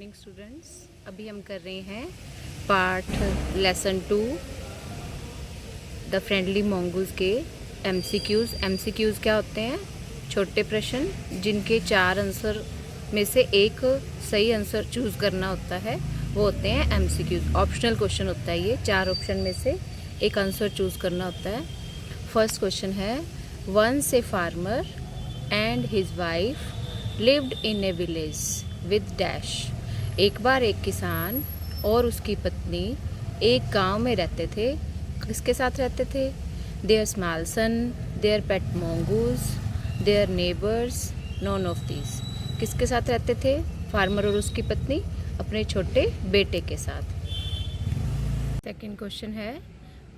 Morning students. अभी हम कर रहे हैं part lesson 2 the friendly mongoose के एमसीक्यूज़। एमसीक्यूज़ क्या होते हैं? छोटे प्रश्न जिनके 4 आंसर में से एक सही आंसर चूज़ करना होता है, वो होते हैं एमसीक्यूज़। ऑप्शनल क्वेश्चन होता है ये, 4 ऑप्शन में से एक आंसर चूज़ करना होता है। फर्स्ट क्वेश्चन है, once a farmer and his wife lived in a village with dash. एक बार एक किसान और उसकी पत्नी एक गांव में रहते थे। किसके साथ रहते थे? Their small son, their pet mongoose, their neighbours, none of these. किसके साथ रहते थे? फार्मर और उसकी पत्नी अपने छोटे बेटे के साथ। सेकंड क्वेश्चन है,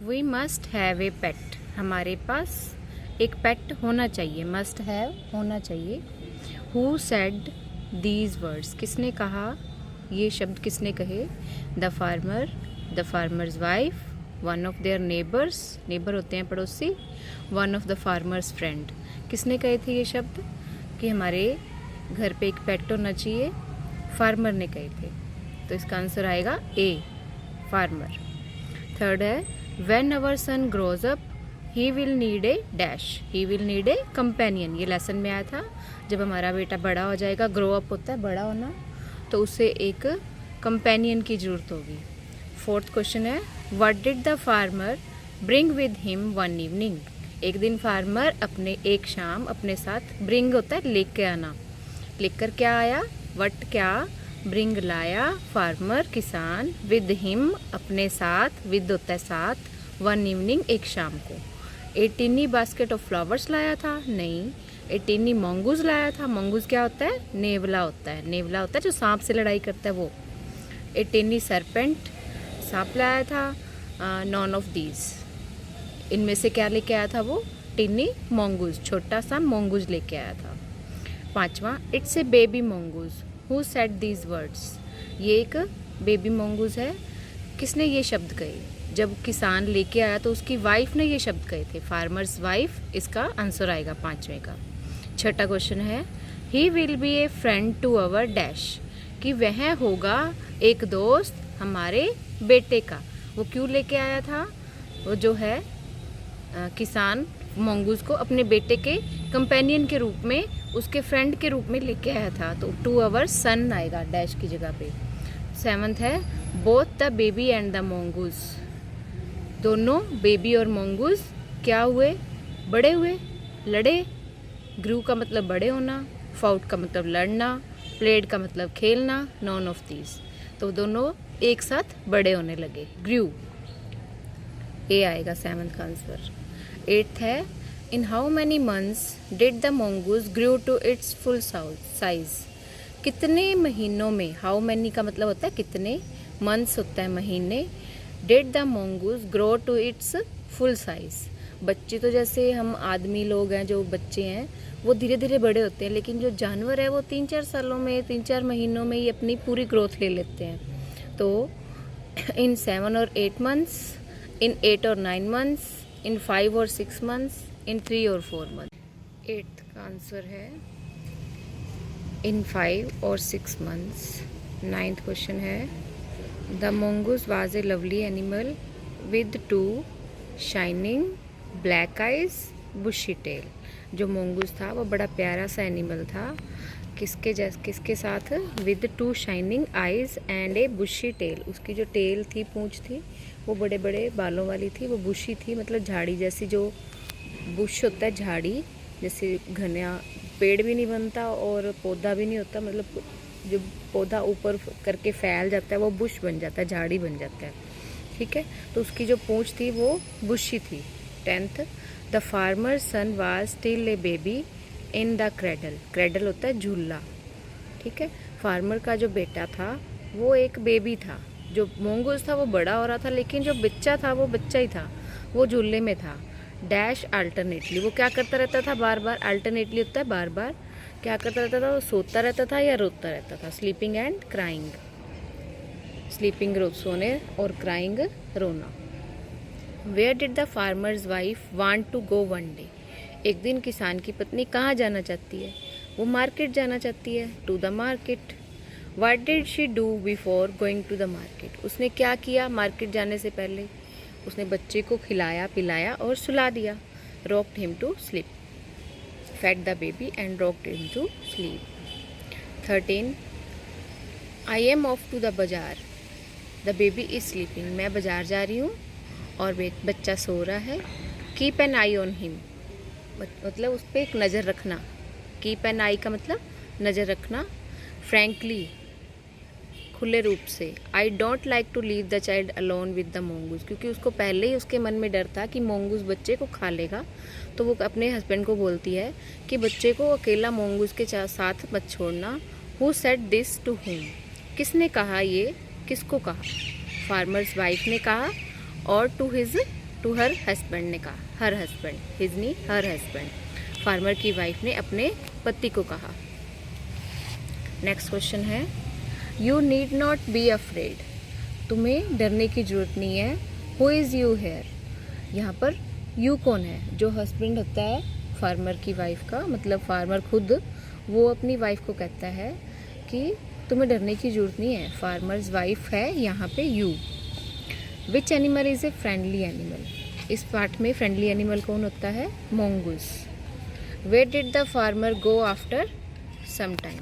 वी मस्ट हैव ए पेट। हमारे पास एक पेट होना चाहिए, मस्ट हैव होना चाहिए। Who said these words. किसने कहा ये शब्द? किसने कहे? The farmer, the farmer's wife, one of their neighbours, neighbour होते हैं पड़ोसी, one of the farmers friend. किसने कहे थे ये शब्द कि हमारे घर पे एक पेट होना चाहिए? फार्मर ने कहे थे। तो इसका आंसर आएगा ए, फार्मर। थर्ड है, when our son grows up he will need a dash. He will need a companion. ये लेसन में आया था, जब हमारा बेटा बड़ा हो जाएगा, ग्रो अप होता है बड़ा होना, तो उसे एक कंपेनियन की ज़रूरत होगी। फोर्थ क्वेश्चन है, what did the farmer bring with him one evening. एक दिन फार्मर अपने एक शाम अपने साथ, ब्रिंग होता है लेके आना, लेकर क्या आया? वट क्या? ब्रिंग लाया, फार्मर किसान, विद हिम अपने साथ, विद होता है साथ, वन इवनिंग एक शाम को। ए टिनी बास्केट ऑफ फ्लावर्स लाया था? नहीं। ए टिनी मोंगूज लाया था। मोंगूज क्या होता है? नेवला होता है, नेवला होता है जो सांप से लड़ाई करता है वो। ए टिनी सरपेंट, सांप लाया था। नॉन ऑफ दीज, इनमें से क्या लेके आया था वो? टिनी मोंगूज, छोटा सा मोंगूज लेके आया था। पांचवा, it's a baby mongoose, who said these words. ये एक बेबी मोंगूज है, किसने ये शब्द कहे? जब किसान लेके आया तो उसकी वाइफ ने ये शब्द कहे थे, फार्मर्स वाइफ, इसका आंसर आएगा पांचवें का। छठा क्वेश्चन है, he will be a friend to our dash, कि वह होगा एक दोस्त हमारे बेटे का। वो क्यों लेके आया था? वो जो है किसान मोंगूज को अपने बेटे के कंपेनियन के रूप में, उसके फ्रेंड के रूप में लेके आया था, तो टू अवर सन आएगा डैश की जगह पे। सेवंथ है, both the baby and the mongoose. दोनों बेबी और मोंगूज क्या हुए? बड़े हुए, लड़े। ग्रू का मतलब बड़े होना, फाउट का मतलब लड़ना, प्लेड का मतलब खेलना, नॉन ऑफ दीज। तो दोनों एक साथ बड़े होने लगे, ग्रू। ए आएगा सेवंथ का आंसर। एट्थ है, in how many months did the mongoose grew to its full size. कितने महीनों में, हाउ मैनी का मतलब होता है कितने, मंथ्स होता है महीने, did the mongoose grow to its full size. बच्चे तो जैसे हम आदमी लोग हैं, जो बच्चे हैं वो धीरे धीरे बड़े होते हैं, लेकिन जो जानवर है वो 3-4 सालों में, 3-4 महीनों में ही अपनी पूरी ग्रोथ ले लेते हैं। तो इन 7 और 8 मंथ्स, इन 8 और 9 मंथ्स, इन 5 और 6 मंथ्स, इन 3 और 4 मंथ। 8th का आंसर है इन 5 और 6 मंथ्स। 9th क्वेश्चन है, the mongoose was a lovely animal with 2 shining black eyes, bushy tail। जो mongoose था वो बड़ा प्यारा सा एनिमल था, किसके साथ? With 2 shining eyes and a bushy tail। उसकी जो टेल थी, पूंछ थी, वो बड़े बड़े बालों वाली थी, वो बुशी थी, मतलब झाड़ी जैसी, जो बुश होता है झाड़ी जैसे, घना पेड़ भी नहीं बनता और पौधा भी नहीं होता, मतलब जो पौधा ऊपर करके फैल जाता है वो बुश बन जाता है, झाड़ी बन जाता है, ठीक है। तो उसकी जो पूंछ थी वो बुशी थी। 10th, the farmer son was still a baby in the cradle. Cradle होता है झूला, ठीक है। फार्मर का जो बेटा था वो एक बेबी था, जो मोंगूज था वो बड़ा हो रहा था, लेकिन जो बच्चा था वो बच्चा ही था, वो झूले में था। डैश अल्टरनेटली, वो क्या करता रहता था? बार बार, अल्टरनेटली होता है बार बार, क्या करता रहता था? वो सोता रहता था या रोता रहता था। स्लीपिंग एंड क्राइंग, स्लीपिंग सोने और क्राइंग रोना। Where did the farmer's wife want to go one day. एक दिन किसान की पत्नी कहाँ जाना चाहती है? वो मार्केट जाना चाहती है, to the market. What did she do before going to the market, उसने क्या किया मार्केट जाने से पहले, उसने बच्चे को खिलाया पिलाया और सुला दिया। Rocked him to sleep, fed the baby and rocked him to sleep. 13 I am off to the bazaar, the baby is sleeping, मैं बाजार जा रही हूँ और बच्चा सो रहा है। Keep an I on him, मतलब उस पर एक नज़र रखना। कीप एन आई का मतलब नज़र रखना। फ्रैंकली, खुले रूप से। I don't like to leave the child alone with the mongoose, क्योंकि उसको पहले ही उसके मन में डर था कि मोंगूज बच्चे को खा लेगा, तो वो अपने हस्बैंड को बोलती है कि बच्चे को अकेला मोंगूज के साथ मत छोड़ना। Who said this to whom, किसने कहा ये, किसको कहा? फार्मर्स वाइफ ने कहा और टू हर हस्बैंड ने कहा, हर हस्बैंड, हिज नी हर हस्बैंड, फार्मर की वाइफ ने अपने पति को कहा। नेक्स्ट क्वेश्चन है, you need not be afraid, तुम्हें डरने की जरूरत नहीं है। हु इज़ यू हेयर, यहाँ पर यू कौन है? जो हस्बैंड होता है फार्मर की वाइफ का, मतलब फार्मर खुद, वो अपनी वाइफ को कहता है कि तुम्हें डरने की जरूरत नहीं है। फार्मर्स वाइफ है यहाँ पे यू। Which animal is a friendly animal, इस पार्ट में फ्रेंडली एनिमल कौन होता है? Mongoose. Where did the farmer go after some time,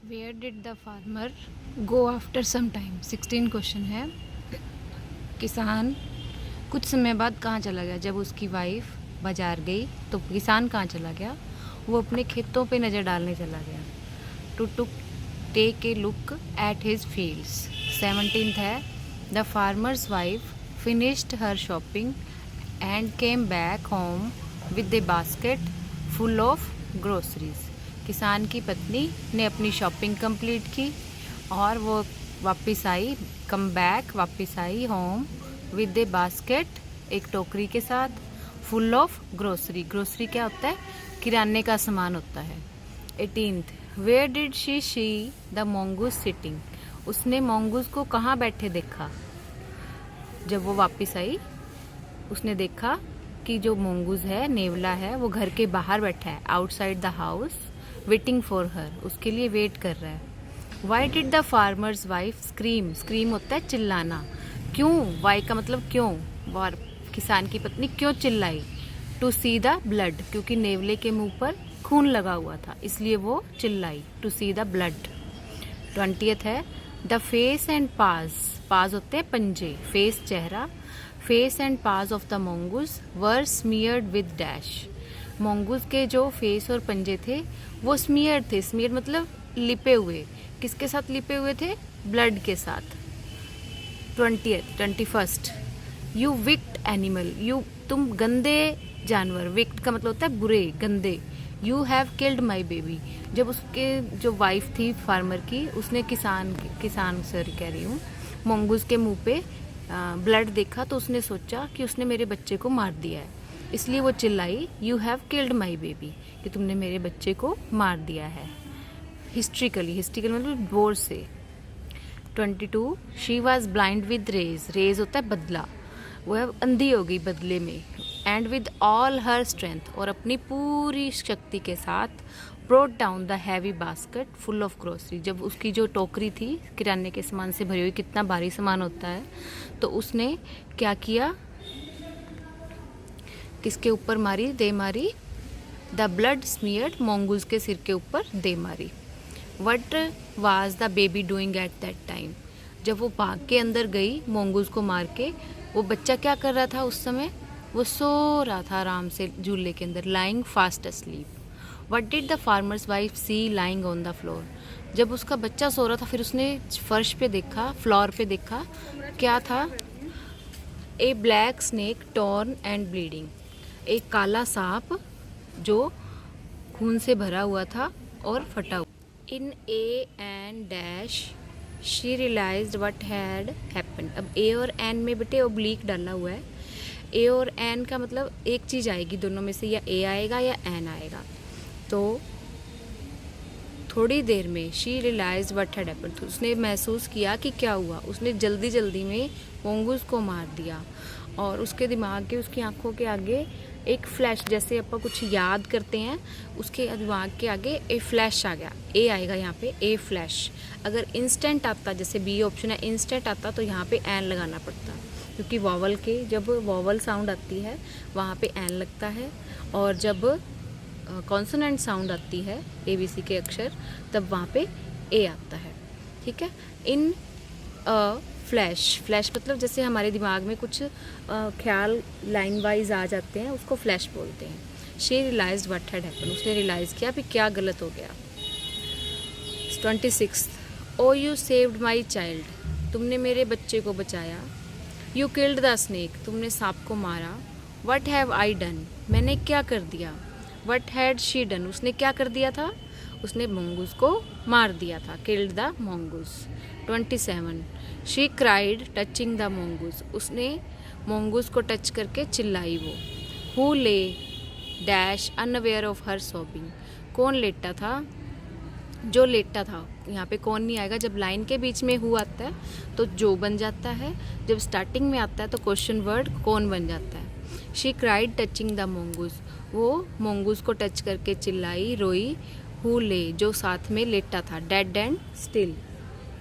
where did the farmer go after some time. 16 question है, किसान कुछ समय बाद कहाँ चला गया? जब उसकी वाइफ बाजार गई तो किसान कहाँ चला गया? वो अपने खेतों पे नज़र डालने चला गया। To take a look at his fields. 17th है, the farmer's wife finished her shopping and came back home with a basket full of groceries. किसान की पत्नी ने अपनी शॉपिंग कंप्लीट की और वो वापस आई, वापस आई होम विद ए बास्केट, एक टोकरी के साथ, फुल ऑफ ग्रोसरी। ग्रोसरी क्या होता है? किराने का सामान होता है। 18th, where did she the mongoose sitting, उसने मोंगूज को कहाँ बैठे देखा? जब वो वापस आई उसने देखा कि जो मोंगूज है, नेवला है, वो घर के बाहर बैठा है, outside the house, waiting for her, उसके लिए वेट कर रहा है। Why did the farmer's wife scream, scream होता है चिल्लाना। क्यों? वाई का मतलब क्यों, किसान की पत्नी क्यों चिल्लाई? टू सी द ब्लड, क्योंकि नेवले के मुंह पर खून लगा हुआ था, इसलिए वो चिल्लाई, to see the blood. 20th है, द फेस एंड पाज होते हैं पंजे, फेस चेहरा, फेस एंड पाज of the mongoose were smeared with dash. Mongoose के जो फेस और पंजे थे वो स्मियर थे, स्मियर मतलब लिपे हुए, किसके साथ लिपे हुए थे? ब्लड के साथ। 21st, you wicked animal, you तुम गंदे जानवर, विक्ड का मतलब होता है बुरे, गंदे। You have killed my baby, जब उसके जो वाइफ थी फार्मर की, उसने किसान सॉरी कह रही हूँ, मोंगूज के मुंह पे ब्लड देखा तो उसने सोचा कि उसने मेरे बच्चे को मार दिया है, इसलिए वो चिल्लाई, you have killed my baby, कि तुमने मेरे बच्चे को मार दिया है। हिस्ट्रिकली मतलब जोर से। 22, she was blind with rage होता है बदला, वह अंधी हो गई बदले में। And with all her strength, और अपनी पूरी शक्ति के साथ, brought down the heavy basket full of grocery, जब उसकी जो टोकरी थी किराने के सामान से भरी हुई, कितना भारी सामान होता है, तो उसने क्या किया? किसके ऊपर मारी? दे मारी। द ब्लड स्मियर्ड, मोंगूज के सिर के ऊपर दे मारी। What was the baby doing at that time, जब वो भाग के अंदर गई मोंगूज को मार के, वो बच्चा क्या कर रहा था उस समय? वो सो रहा था आराम से झूले के अंदर, lying fast asleep. What did the farmer's wife see lying on the floor, जब उसका बच्चा सो रहा था फिर उसने फर्श पे देखा, फ्लोर पे देखा, क्या था? A black snake torn and bleeding, एक काला सांप जो खून से भरा हुआ था और फटा हुआ। In a and dash she realised what had happened, अब ए और एन में बेटे ओब्लिक डाला हुआ है, ए और एन का मतलब एक चीज़ आएगी दोनों में से, या ए आएगा या एन आएगा। तो थोड़ी देर में she realised what had happened, तो उसने महसूस किया कि क्या हुआ, उसने जल्दी जल्दी में मोंगूज को मार दिया और उसके दिमाग के, उसकी आंखों के आगे एक फ्लैश, जैसे आप कुछ याद करते हैं उसके दिमाग के आगे ए फ्लैश आ गया, ए आएगा यहाँ पे, ए फ्लैश। अगर इंस्टेंट आता, जैसे बी ऑप्शन है इंस्टेंट आता, तो यहाँ पे एन लगाना पड़ता, क्योंकि वॉवल के जब वॉवल साउंड आती है वहाँ पे एन लगता है, और जब कॉन्सोनेंट साउंड आती है ABC के अक्षर तब वहाँ पे ए आता है। ठीक है। इन फ्लैश, फ्लैश मतलब जैसे हमारे दिमाग में कुछ ख्याल लाइन वाइज आ जाते हैं, उसको फ्लैश बोलते हैं। She realise what had happen, उसने रियलाइज़ किया भी क्या गलत हो गया। 26, oh you saved my child, तुमने मेरे बच्चे को बचाया। यू किल्ड द स्नेक, तुमने सांप को मारा। वट हैव आई डन, मैंने क्या कर दिया। वट हैड शी डन, उसने क्या कर दिया था, उसने मंगूस को मार दिया था, killed the mongoose. 27, she cried touching the mongoose, उसने मंगूस को टच करके चिल्लाई वो। हु ले dash unaware of her sobbing, कौन लेटा था, जो लेटा था। यहाँ पे कौन नहीं आएगा, जब लाइन के बीच में हु आता है तो जो बन जाता है, जब स्टार्टिंग में आता है तो क्वेश्चन वर्ड कौन बन जाता है। She cried touching the mongoose, वो मंगूस को टच करके चिल्लाई, रोई। हु ले, जो साथ में लेटा था। Dead and still,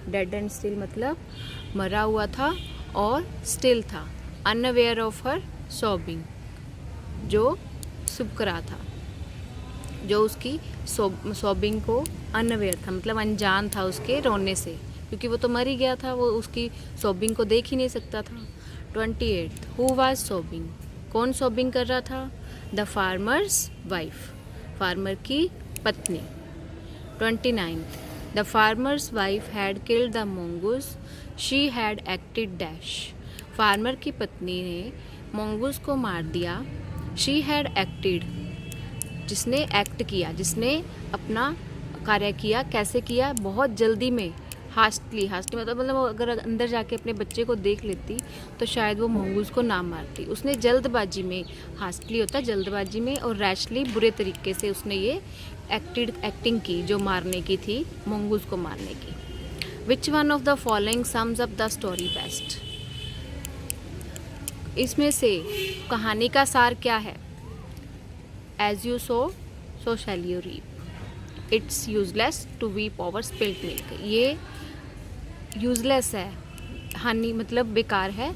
dead and still मतलब मरा हुआ था और स्टिल था। अनअवेयर ऑफ हर सॉबिंग, जो सुबक रहा था, जो उसकी सॉबिंग को अनअवेयर था, मतलब अनजान था उसके रोने से, क्योंकि वो तो मर ही गया था, वो उसकी सॉबिंग को देख ही नहीं सकता था। 28, हु वाज सॉबिंग, कौन सॉबिंग कर रहा था। द फार्मर्स वाइफ, फार्मर की पत्नी। 29, the farmer's wife had killed the mongoose, she had acted dash, farmer की पत्नी ने मंगूस को मार दिया। शी हैड एक्टेड, जिसने एक्ट किया, जिसने अपना कार्य किया, कैसे किया, बहुत जल्दी में, हास्टली, हास्टली मतलब अगर अंदर जाके अपने बच्चे को देख लेती तो शायद वो मंगूस को ना मारती। उसने जल्दबाजी में, हास्टली होता है जल्दबाजी में, और रैशली बुरे तरीके से उसने ये एक्टिंग की जो मारने की थी, मंगूस को मारने की। Which one of the following sums up the story best, इसमें से कहानी का सार क्या है। As you sow so shall you reap, it's useless to weep over spilled milk, ये यूजलेस है, हानि मतलब बेकार है,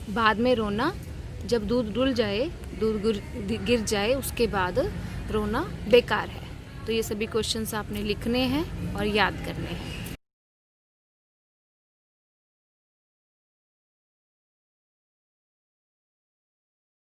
बाद में रोना, जब दूध डुल जाए, दूध गिर जाए उसके बाद रोना बेकार है। तो ये सभी क्वेश्चंस आपने लिखने हैं और याद करने हैं।